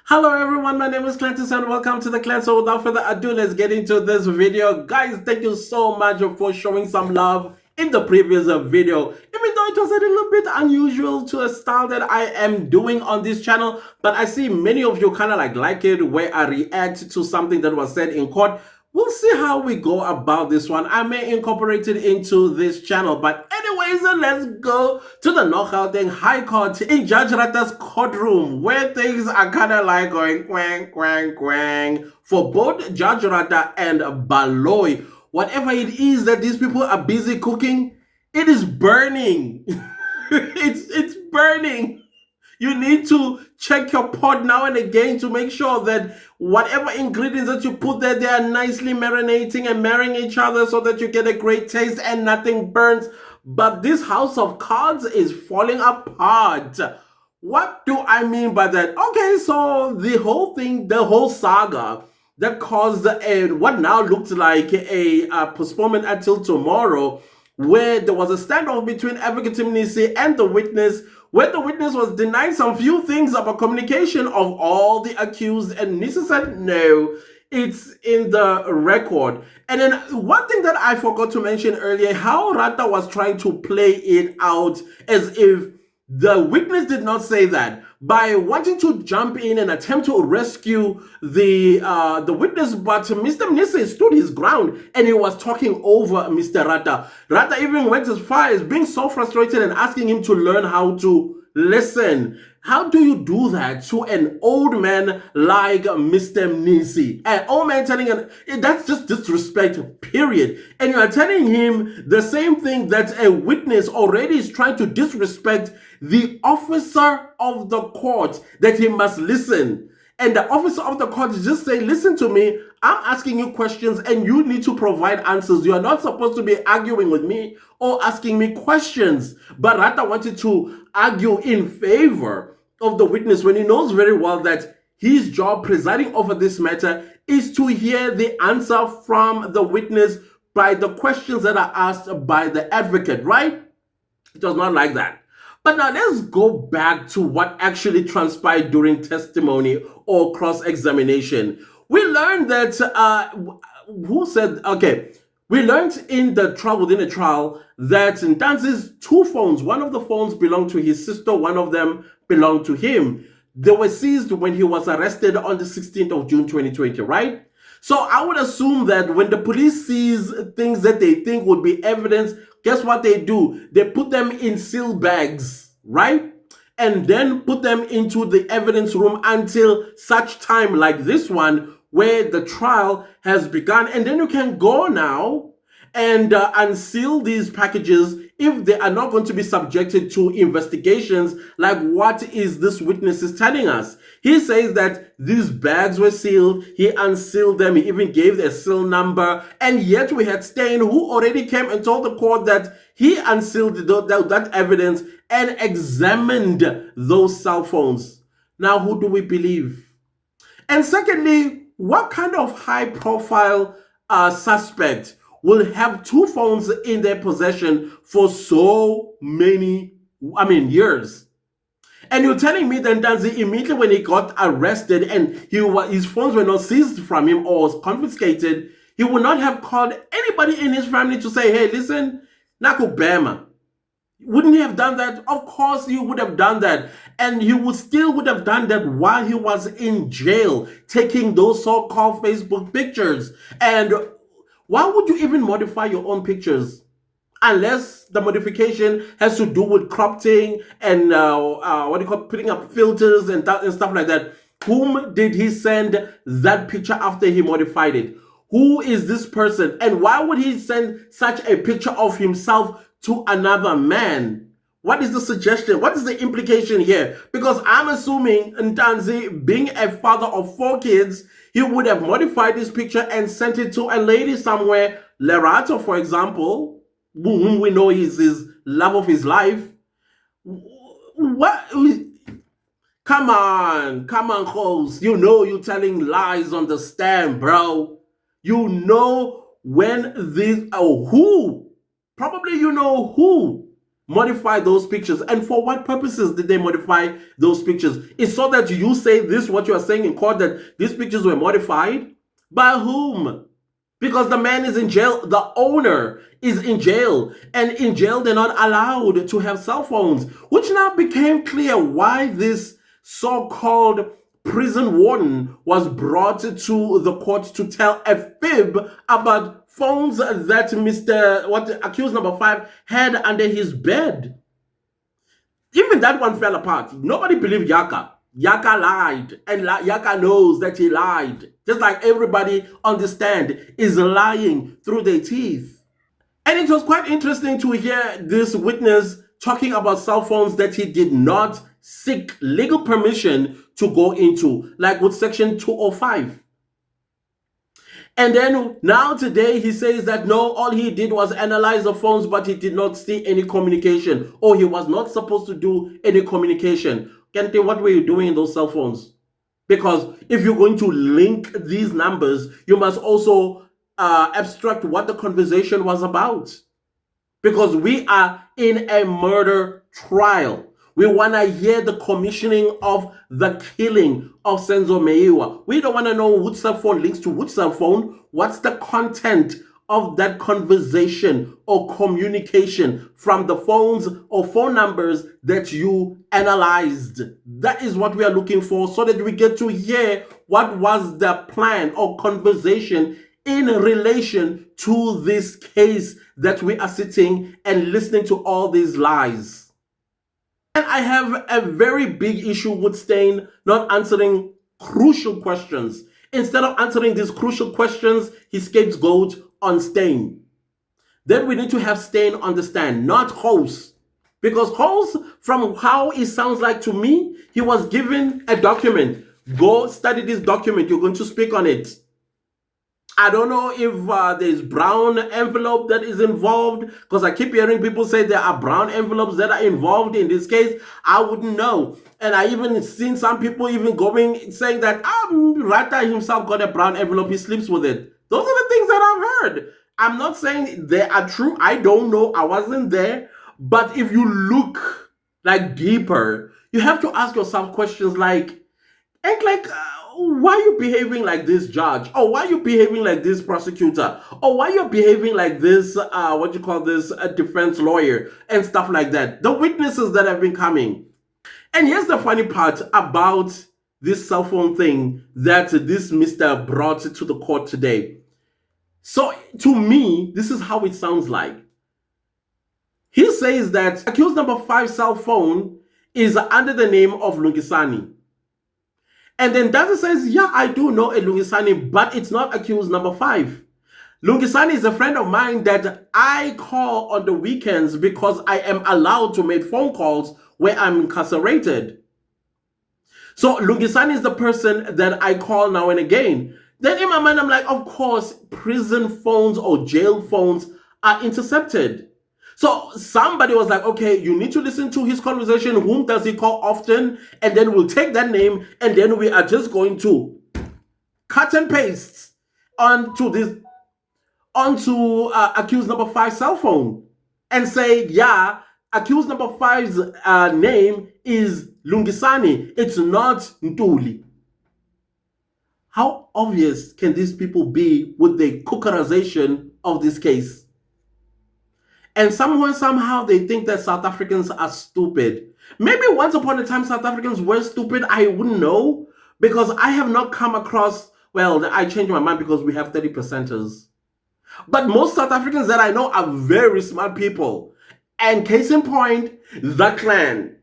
Hello everyone, my name is Clantis and welcome to the Clan. So without further ado, let's get into this video. Guys, thank you so much for showing some love in the previous video. Even though it was a little bit unusual to a style that I am doing on this channel, but I see many of you kind of like it where I react to something that was said in court. We'll see how we go about this one. I may incorporate it into this channel. But anyways, let's go to the Gauteng High Court in Judge Rata's courtroom, where things are kind of like going quang, quang, quang for both Judge Rata and Baloyi. Whatever it is that these people are busy cooking, it is burning. it's burning. You need to check your pot now and again to make sure that whatever ingredients that you put there, they are nicely marinating and marrying each other so that you get a great taste and nothing burns. But this house of cards is falling apart. What do I mean by that? Okay, so the whole thing, the whole saga that caused what now looks like a postponement until tomorrow, where there was a standoff between Advocate Nisi and the witness, where the witness was denying some few things about communication of all the accused, and Nisi said no, it's in the record. And then one thing that I forgot to mention earlier, how Rata was trying to play it out as if the witness did not say that, by wanting to jump in and attempt to rescue the witness, but Mr. Mnisi stood his ground and he was talking over Mr. Rata. Rata even went as far as being so frustrated and asking him to learn how to listen. How do you do that to an old man like Mr. Mnisi? An old man telling him, that's just disrespect, period. And you are telling him the same thing that a witness already is trying to disrespect the officer of the court, that he must listen. And the officer of the court just say, listen to me, I'm asking you questions and you need to provide answers. You are not supposed to be arguing with me or asking me questions. But Rata wanted to argue in favor of the witness when he knows very well that his job presiding over this matter is to hear the answer from the witness by the questions that are asked by the advocate, right? It was not like that. But now let's go back to what actually transpired during testimony or cross-examination. We learned that, we learned in the trial, within the trial, that Ntanzi's two phones, one of the phones belonged to his sister, one of them belonged to him. They were seized when he was arrested on the 16th of June 2020, right? So I would assume that when the police seize things that they think would be evidence, guess what they do? They put them in seal bags, right? And then put them into the evidence room until such time like this one where the trial has begun. And then you can go now and unseal these packages if they are not going to be subjected to investigations like what is this witness is telling us. He says that these bags were sealed, he unsealed them, he even gave a seal number, and yet we had Stein who already came and told the court that he unsealed that evidence and examined those cell phones. Now, who do we believe? And secondly, what kind of high-profile suspect will have two phones in their possession for so many, years? And you're telling me that Ntanzi, immediately when he got arrested and his phones were not seized from him or was confiscated, he would not have called anybody in his family to say, hey, listen, Nakubema. Wouldn't he have done that? Of course he would have done that. And he would have done that while he was in jail, taking those so-called Facebook pictures. And why would you even modify your own pictures? Unless the modification has to do with cropping and putting up filters and stuff like that. Whom did he send that picture after he modified it? Who is this person? And why would he send such a picture of himself to another man? What is the suggestion? What is the implication here? Because I'm assuming Ntanzi, being a father of 4 kids, he would have modified this picture and sent it to a lady somewhere, Lerato, for example, whom we know is his love of his life. What? Come on, host. You know you're telling lies on the stand, bro. You know when this, who, probably you know who modify those pictures. And for what purposes did they modify those pictures? It's so that you say this, what you are saying in court, that these pictures were modified? By whom? Because the man is in jail, the owner is in jail, and in jail they're not allowed to have cell phones, which now became clear why this so-called prison warden was brought to the court to tell a fib about phones that accused number 5 had under his bed. Even that one fell apart. Nobody believed Yaka. Yaka lied, and Yaka knows that he lied. Just like everybody on the stand is lying through their teeth. And it was quite interesting to hear this witness talking about cell phones that he did not seek legal permission to go into, like with Section 205. And then now today he says that no, all he did was analyze the phones, but he did not see any communication, or he was not supposed to do any communication. Kente, what were you doing in those cell phones? Because if you're going to link these numbers, you must also abstract what the conversation was about. Because we are in a murder trial. We want to hear the commissioning of the killing of Senzo Meyiwa. We don't want to know which cell phone links to which cell phone. What's the content of that conversation or communication from the phones or phone numbers that you analyzed? That is what we are looking for, so that we get to hear what was the plan or conversation in relation to this case that we are sitting and listening to all these lies. And I have a very big issue with Steyn not answering crucial questions. Instead of answering these crucial questions, he scapegoats on Steyn. Then we need to have Steyn understand, not Hose. Because Hose, from how it sounds like to me, he was given a document. Go study this document. You're going to speak on it. I don't know if there's brown envelope that is involved, because I keep hearing people say there are brown envelopes that are involved in this case. I wouldn't know. And I even seen some people even saying that Rata himself got a brown envelope, he sleeps with it. Those are the things that I've heard. I'm not saying they are true. I don't know. I wasn't there. But if you look like deeper, you have to ask yourself questions like, why are you behaving like this judge? Or why are you behaving like this prosecutor? Or why are you behaving like this, defense lawyer and stuff like that? The witnesses that have been coming. And here's the funny part about this cell phone thing that this Mr. brought to the court today. So to me, this is how it sounds like. He says that accused number 5 cell phone is under the name of Lungisani. And then Daza says, yeah, I do know a Lungisani, but it's not accused number 5. Lungisani is a friend of mine that I call on the weekends because I am allowed to make phone calls where I'm incarcerated. So Lungisani is the person that I call now and again. Then in my mind, I'm like, of course, prison phones or jail phones are intercepted. So somebody was like, okay, you need to listen to his conversation. Whom does he call often? And then we'll take that name, and then we are just going to cut and paste onto accused number 5 cell phone and say, yeah, accused number 5's name is Lungisani. It's not Ntuli. How obvious can these people be with the cookerization of this case? And somehow they think that South Africans are stupid. Maybe once upon a time South Africans were stupid. I wouldn't know, because I have not come across, well, I changed my mind because we have 30%ers. But most South Africans that I know are very smart people. And case in point, the clan.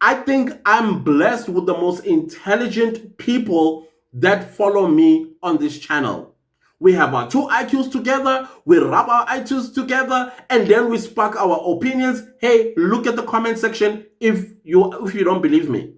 I think I'm blessed with the most intelligent people that follow me on this channel. We have our 2 IQs together, we rub our IQs together, and then we spark our opinions. Hey, look at the comment section if you don't believe me.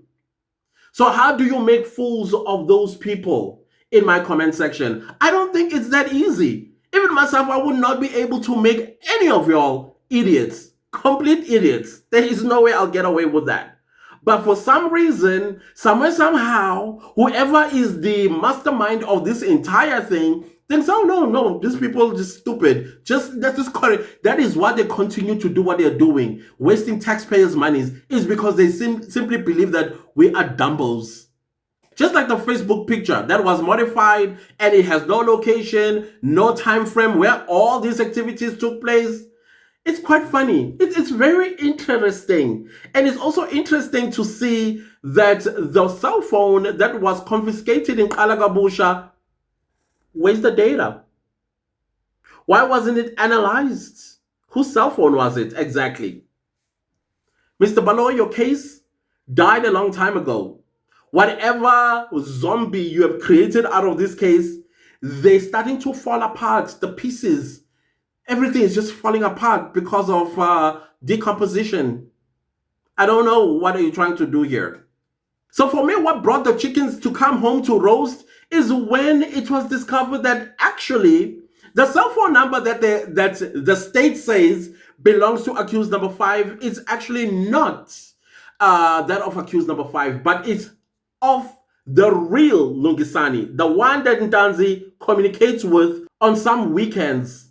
So how do you make fools of those people in my comment section? I don't think it's that easy. Even myself, I would not be able to make any of y'all idiots, complete idiots. There is no way I'll get away with that. But for some reason, somewhere, somehow, whoever is the mastermind of this entire thing thinks, oh no, these people are just stupid. That's just correct. That is why they continue to do what they're doing, wasting taxpayers' monies, is because they simply believe that we are dumbos. Just like the Facebook picture that was modified and it has no location, no time frame where all these activities took place. It's quite funny. It's very interesting. And it's also interesting to see that the cell phone that was confiscated in Kalagabusha, where's the data? Why wasn't it analyzed? Whose cell phone was it exactly? Mr. Baloyi, your case died a long time ago. Whatever zombie you have created out of this case, they're starting to fall apart. The pieces, everything is just falling apart because of decomposition. I don't know what are you trying to do here. So for me, what brought the chickens to come home to roast is when it was discovered that actually the cell phone number that the state says belongs to accused number 5 is actually not that of accused number 5, but it's of the real Lungisani, the one that Ntanzi communicates with on some weekends.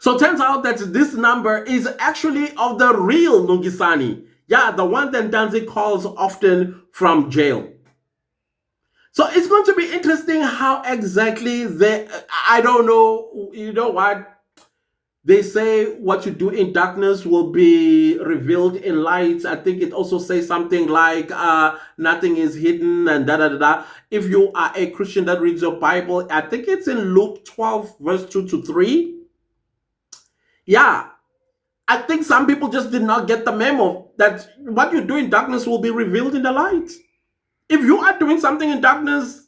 So it turns out that this number is actually of the real Lungisani. Yeah, the one that Ntanzi calls often from jail. So it's going to be interesting how exactly I don't know, you know what? They say what you do in darkness will be revealed in light. I think it also says something like nothing is hidden and da. If you are a Christian that reads your Bible, I think it's in Luke 12, verse 2 to 3. Yeah, I think some people just did not get the memo that what you do in darkness will be revealed in the light. If you are doing something in darkness,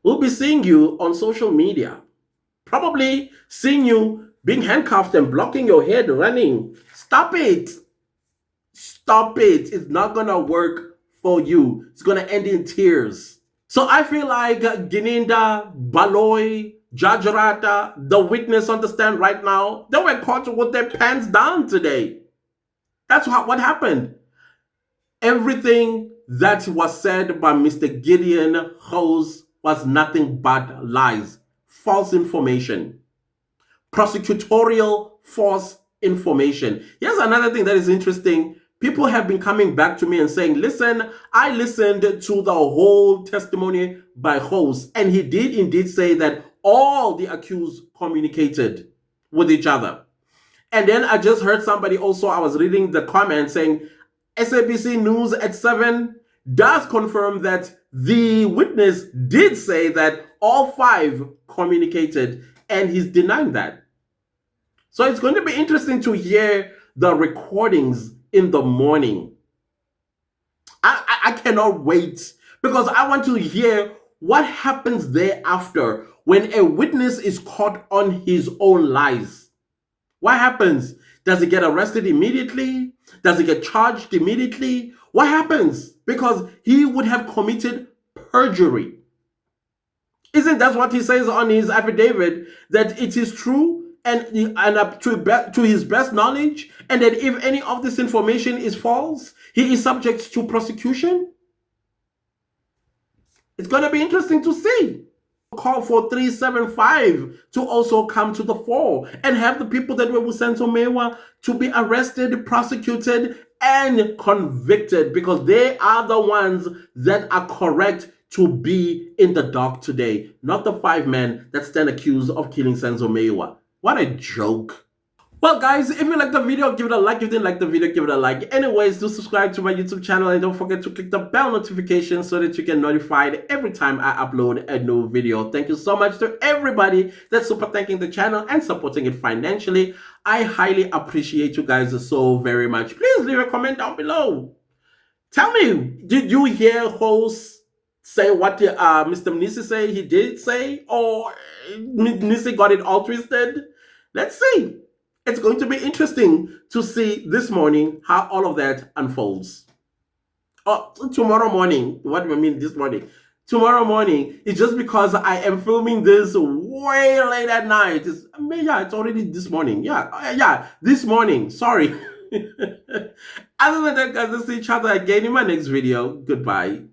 we'll be seeing you on social media. Probably seeing you being handcuffed and blocking your head running. Stop it. Stop it. It's not going to work for you. It's going to end in tears. So I feel like Gininda, Baloyi, Jajarata, the witness on the stand right now, they were caught with their pants down today. That's what happened. Everything that was said by Mr. Gideon Hose was nothing but lies. False information, prosecutorial false information. Here's another thing that is interesting. People have been coming back to me and saying, listen, I listened to the whole testimony by Hose, and he did indeed say that all the accused communicated with each other. And then I just heard somebody also, I was reading the comment saying, SABC News at 7 does confirm that the witness did say that all 5 communicated, and he's denying that. So it's going to be interesting to hear the recordings in the morning. I cannot wait because I want to hear what happens thereafter when a witness is caught on his own lies. What happens? Does he get arrested immediately? Does he get charged immediately? What happens? Because he would have committed perjury. Isn't that what he says on his affidavit, that it is true and up to his best knowledge, and that if any of this information is false, he is subject to prosecution? It's going to be interesting to see. Call for 375 to also come to the fore and have the people that were with Senzo Mewa to be arrested, prosecuted, and convicted, because they are the ones that are correct to be in the dock today, not the 5 men that stand accused of killing Senzo Mewa. What a joke. Well, guys, if you liked the video, give it a like. If you didn't like the video, give it a like. Anyways, do subscribe to my YouTube channel and don't forget to click the bell notification so that you get notified every time I upload a new video. Thank you so much to everybody that's super thanking the channel and supporting it financially. I highly appreciate you guys so very much. Please leave a comment down below. Tell me, did you hear Hose say what Mr. Mnisi say he did say, or Mnisi got it all twisted? Let's see. It's going to be interesting to see this morning how all of that unfolds. Oh, tomorrow morning. What do I mean this morning? Tomorrow morning. It's just because I am filming this way late at night. It's already this morning. Yeah, this morning. Sorry. Other than that, guys, let's see each other again in my next video. Goodbye.